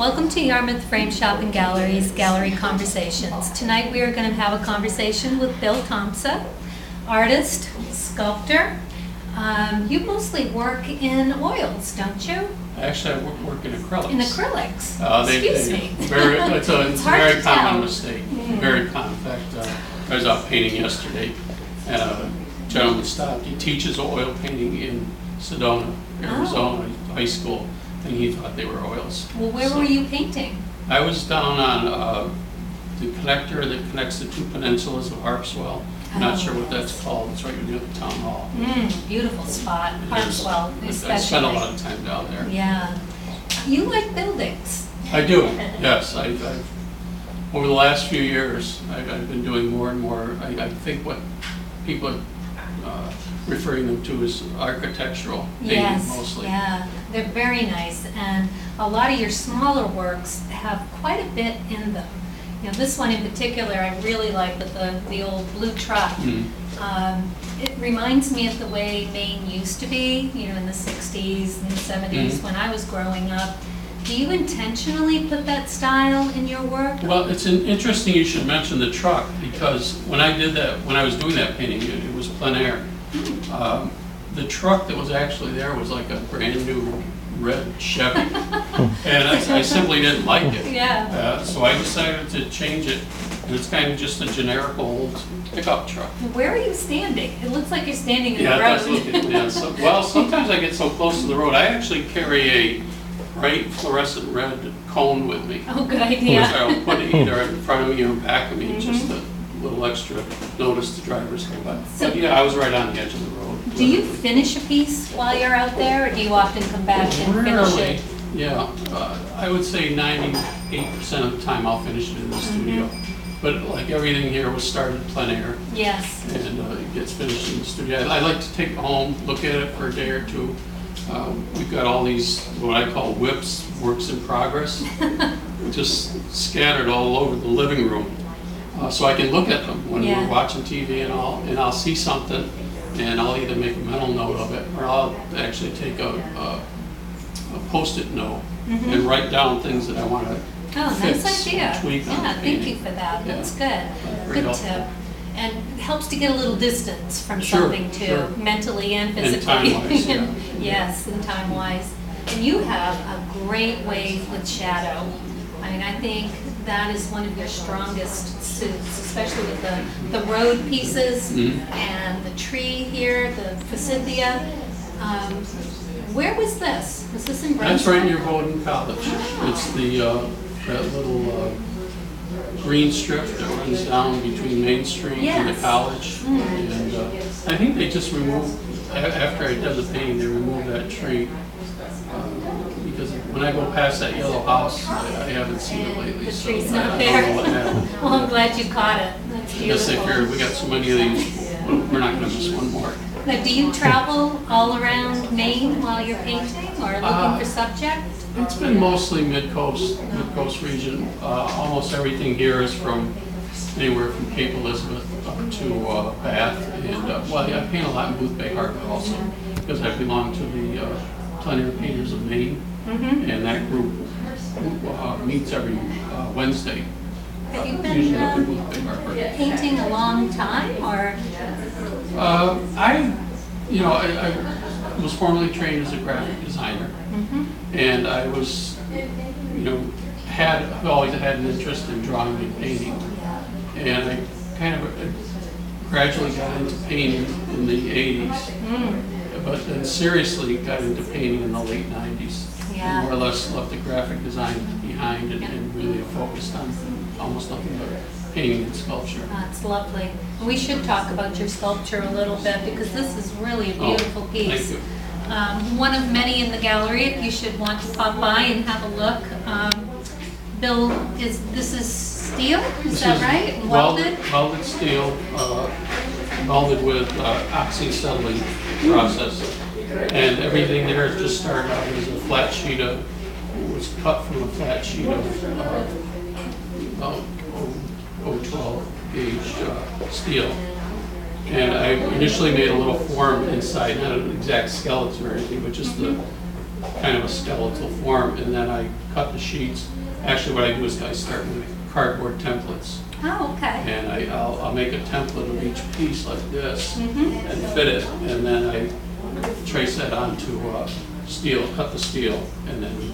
Welcome to Yarmouth Frame Shop and Gallery's Gallery Conversations. Tonight we are going to have a conversation with Bill Tomsa, artist, sculptor. You mostly work in oils, don't you? Actually, I work in acrylics. In acrylics? Excuse me. It's a hard very to common tell. mistake. Very common. In fact, I was out painting yesterday, and a gentleman stopped. He teaches oil painting in Sedona, Arizona High School, and he thought they were oils. Well, where were you painting? I was down on the connector that connects the two peninsulas of Harpswell. I'm not sure what that's called. It's right near the town hall. Beautiful spot, Harpswell especially. I spent a lot of time down there. Yeah. You like buildings. I do, yes. I've over the last few years, I've been doing more and more. I think what people are referring them to as architectural painting mostly. Yeah, they're very nice, and a lot of your smaller works have quite a bit in them. You know, this one in particular I really like, with the old blue truck. It reminds me of the way Maine used to be, you know, in the 60s and the 70s when I was growing up. Do you intentionally put that style in your work? Well, it's interesting you should mention the truck, because when I did that, when I was doing that painting, it was plein air. The truck that was actually there was like a brand new red Chevy, and I simply didn't like it. Yeah. So I decided to change it, and it's kind of just a generic old pickup truck. Where are you standing? It looks like you're standing in Yeah, the that's road. looking. Yeah, well, sometimes I get so close to the road. I actually carry a bright fluorescent red cone with me. Oh, good idea. Which I'll put either in front of me or back of me, just a little extra notice to drivers go by. But yeah, I was right on the edge of the road. Do you finish a piece while you're out there, or do you often come back and finish Rarely, it? yeah. I would say 98% of the time I'll finish it in the studio. But like everything here was started plein air. Yes. And it gets finished in the studio. I like to take it home, look at it for a day or two. We've got all these, what I call whips, works in progress, just scattered all over the living room. So I can look at them when we're watching TV and all, and I'll see something, and I'll either make a mental note of it, or I'll actually take a Post-it note and write down things that I want to nice idea. tweak on the Thank painting. you for that. Yeah. That's good. Very Good helpful. tip. And it helps to get a little distance from Sure, something too, sure. mentally and And physically. time-wise, yeah. Yes, and time-wise. And you have a great way with shadow. I mean, I think that is one of your strongest suits, especially with the road pieces and the tree here, the forsythia. Where was this? Was this in Brunswick? That's right near Bowdoin College. It's the that little green strip that runs down between Main Street and the college. And I think they just removed, after I did the painting, they removed that tree. Because when I go past that yellow house, I haven't seen it lately. The so tree's I not don't there. know what happened. Well, I'm glad you caught it. That's I guess they beautiful. figured we got so many of these, we're not going to miss one more. Now, do you travel all around Maine while you're painting, or looking for subject? It's been mostly mid-coast region. Almost everything here is from anywhere from Cape Elizabeth up to Bath. And well, yeah, I paint a lot in Booth Bay Harbor also, because I belong to the Plein Air Painters of Maine. And that group meets every Wednesday. Have you been Usually up in Booth Bay Harbor. painting a long time, or? I was formerly trained as a graphic designer, and I was, I've always had an interest in drawing and painting, and I kind of gradually got into painting in the 80s, but then seriously got into painting in the late 90s. Yeah. More or less left the graphic design behind and really focused on almost nothing but painting and sculpture. That's lovely. We should talk about your sculpture a little bit, because this is really a beautiful piece. Thank you. One of many in the gallery. If you should want to pop by and have a look. Bill, this is steel? Is that right? Welded? Welded steel, welded with oxyacetylene process. And everything there just started out as a flat sheet of, it was cut from a flat sheet of about 012 gauge steel. And I initially made a little form inside, not an exact skeleton or anything, but just the kind of a skeletal form, and then I cut the sheets. Actually, what I do is I start with cardboard templates. Oh, okay. And I'll make a template of each piece like this Mm-hmm. and fit it, and then I trace that onto steel, cut the steel, and then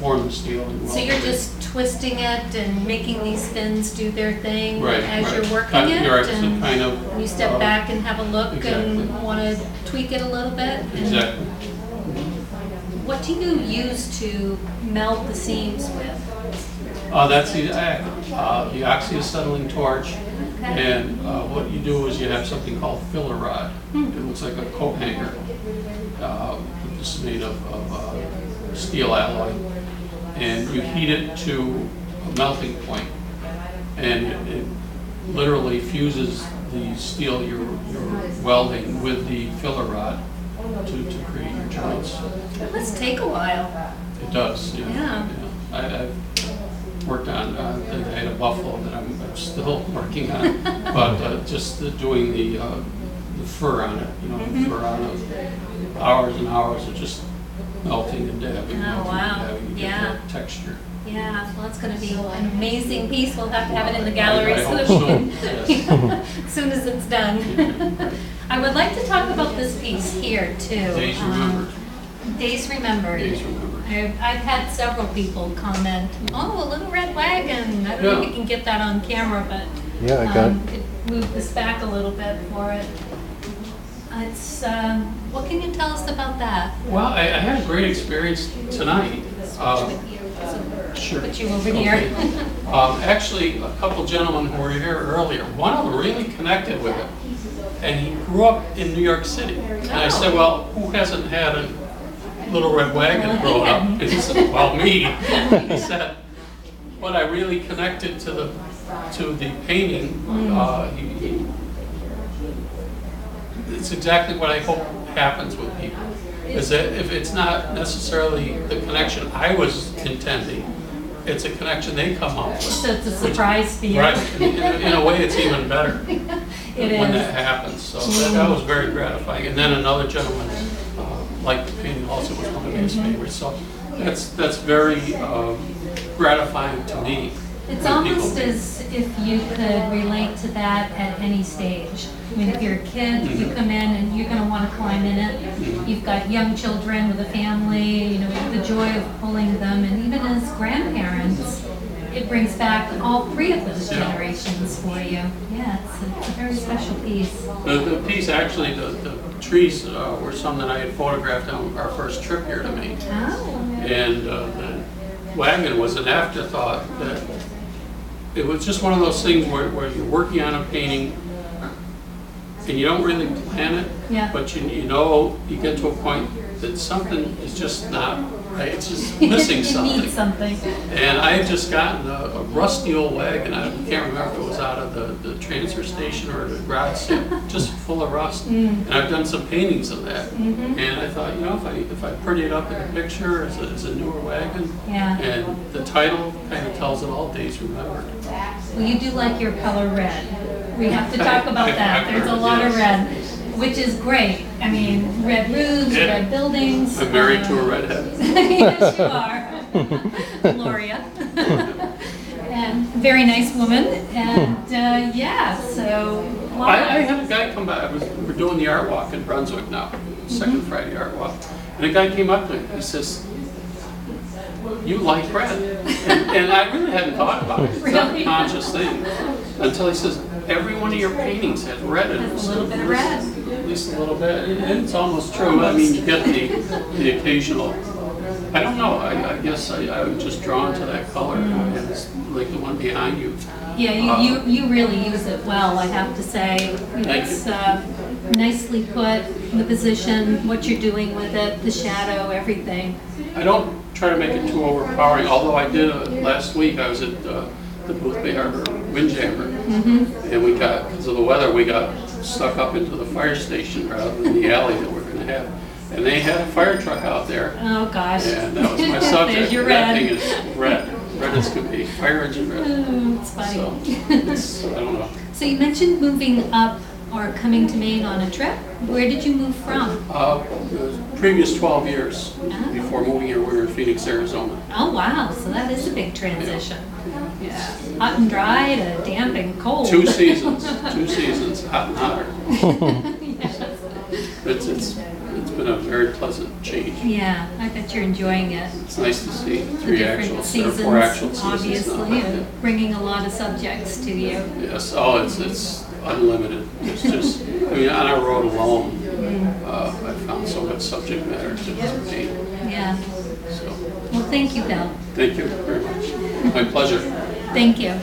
form the steel. And So weld you're it. just twisting it and making these fins do their thing Right, as right. you're working it? You're actually And kind of, you step back and have a look exactly. and want to tweak it a little bit? And Exactly. what do you use to meld the seams with? That's the oxyacetylene torch. Okay. And what you do is you have something called filler rod. It looks like a coat hanger. This is made of steel alloy. And you heat it to a melting point. And it literally fuses the steel you're welding with the filler rod to create your joints. It must take a while. It does, Yeah. I've worked on, I think I had a buffalo that I'm still working on, but just doing the fur on it, the fur on it, hours and hours of just melting and dabbing. Oh, wow. Dabbing, you Yeah. get that texture. Yeah, well, it's going to be an amazing piece. We'll have to have it in the gallery I so hope that we so, can, yes. as soon as it's done. I would like to talk about this piece here, too. Days remembered. Days Remembered. Days remembered. I've had several people comment, oh, a little red wagon. I don't know if you can get that on camera, but Yeah, I got it. move this back a little bit for it. It's, what can you tell us about that? Well, I had a great experience tonight. Sure. Put you over Okay. here. Actually, a couple gentlemen who were here earlier, one of them really connected with it. And he grew up in New York City. And I said, well, who hasn't had a little red wagon growing up? And he said, well, me. He said, but I really connected to the painting. It's exactly what I hope happens with people. Is that if it's not necessarily the connection I was intending, it's a connection they come up with. So it's a surprise for you. Right. In a way, it's even better It when is. that happens. So that was very gratifying. And then another gentleman liked the painting also, was one of his favorites. So that's very gratifying to me. It's when people almost paint. as if you could relate to that at any stage. I mean, if you're a kid, you come in and you're going to want to climb in it. You've got young children with a family, the joy of pulling them, and even as grandparents, it brings back all three of those generations for you. Yeah, it's a very special piece. The piece, actually, the trees were some that I had photographed on our first trip here to Maine. Oh. And the wagon was an afterthought. That it was just one of those things where you're working on a painting and you don't really plan it, Yeah. but you get to a point that something is just not right. It's just missing You something. need something. And I had just gotten a rusty old wagon. I can't remember if it was out of the transfer station or the garage sale, just full of rust. And I've done some paintings of that. And I thought, if I pretty it up in a picture as a newer wagon, Yeah. and the title kind of tells it all, Days Remembered. Well, you do like your color red. We have to talk about that. There's a lot of red, which is great. I mean, red roofs, Yeah. red buildings. I'm married to a redhead. Yes, you are. Gloria. And very nice woman. And so. I had a guy come by. We're doing the art walk in Brunswick now, second Friday art walk. And a guy came up to me. He says, "You like red?" And I really hadn't thought about it. It's not a Really? conscious thing. Until he says, "Every one of your paintings has red in it." Has a little bit of red. At least a little bit. And it's almost true. I mean, you get the occasional. I don't know. I guess I was just drawn to that color. And it's like the one behind you. Yeah, you really use it well, I have to say. It's nicely put, the position, what you're doing with it, the shadow, everything. I don't try to make it too overpowering, although I did last week. I was at the Boothbay Harbor Windjammer, and we got, because of the weather, we got stuck up into the fire station rather than the alley that we're going to have. And they had a fire truck out there, Oh, gosh. and that was my subject. There's your That red. thing is red as could be, fire engine red. Oh, it's So, funny. I don't know. So you mentioned moving up or coming to Maine on a trip? Where did you move from? The previous 12 years Ah. before moving here, we were in Phoenix, Arizona. Oh, wow, so that is a big transition. Yeah. Hot and dry to damp and cold. 2 seasons, 2 seasons, hot and hotter. Yes. It's been a very pleasant change. Yeah, I bet you're enjoying it. It's nice to see The 3 different actuals, or seasons, 4 actual seasons now. obviously, and bringing a lot of subjects to you. Yes, oh, it's unlimited. It's just, I mean, on our road alone, I found so much subject matter to read. Yeah. So, Well, thank you, Bill. thank you very much. My pleasure. Thank you.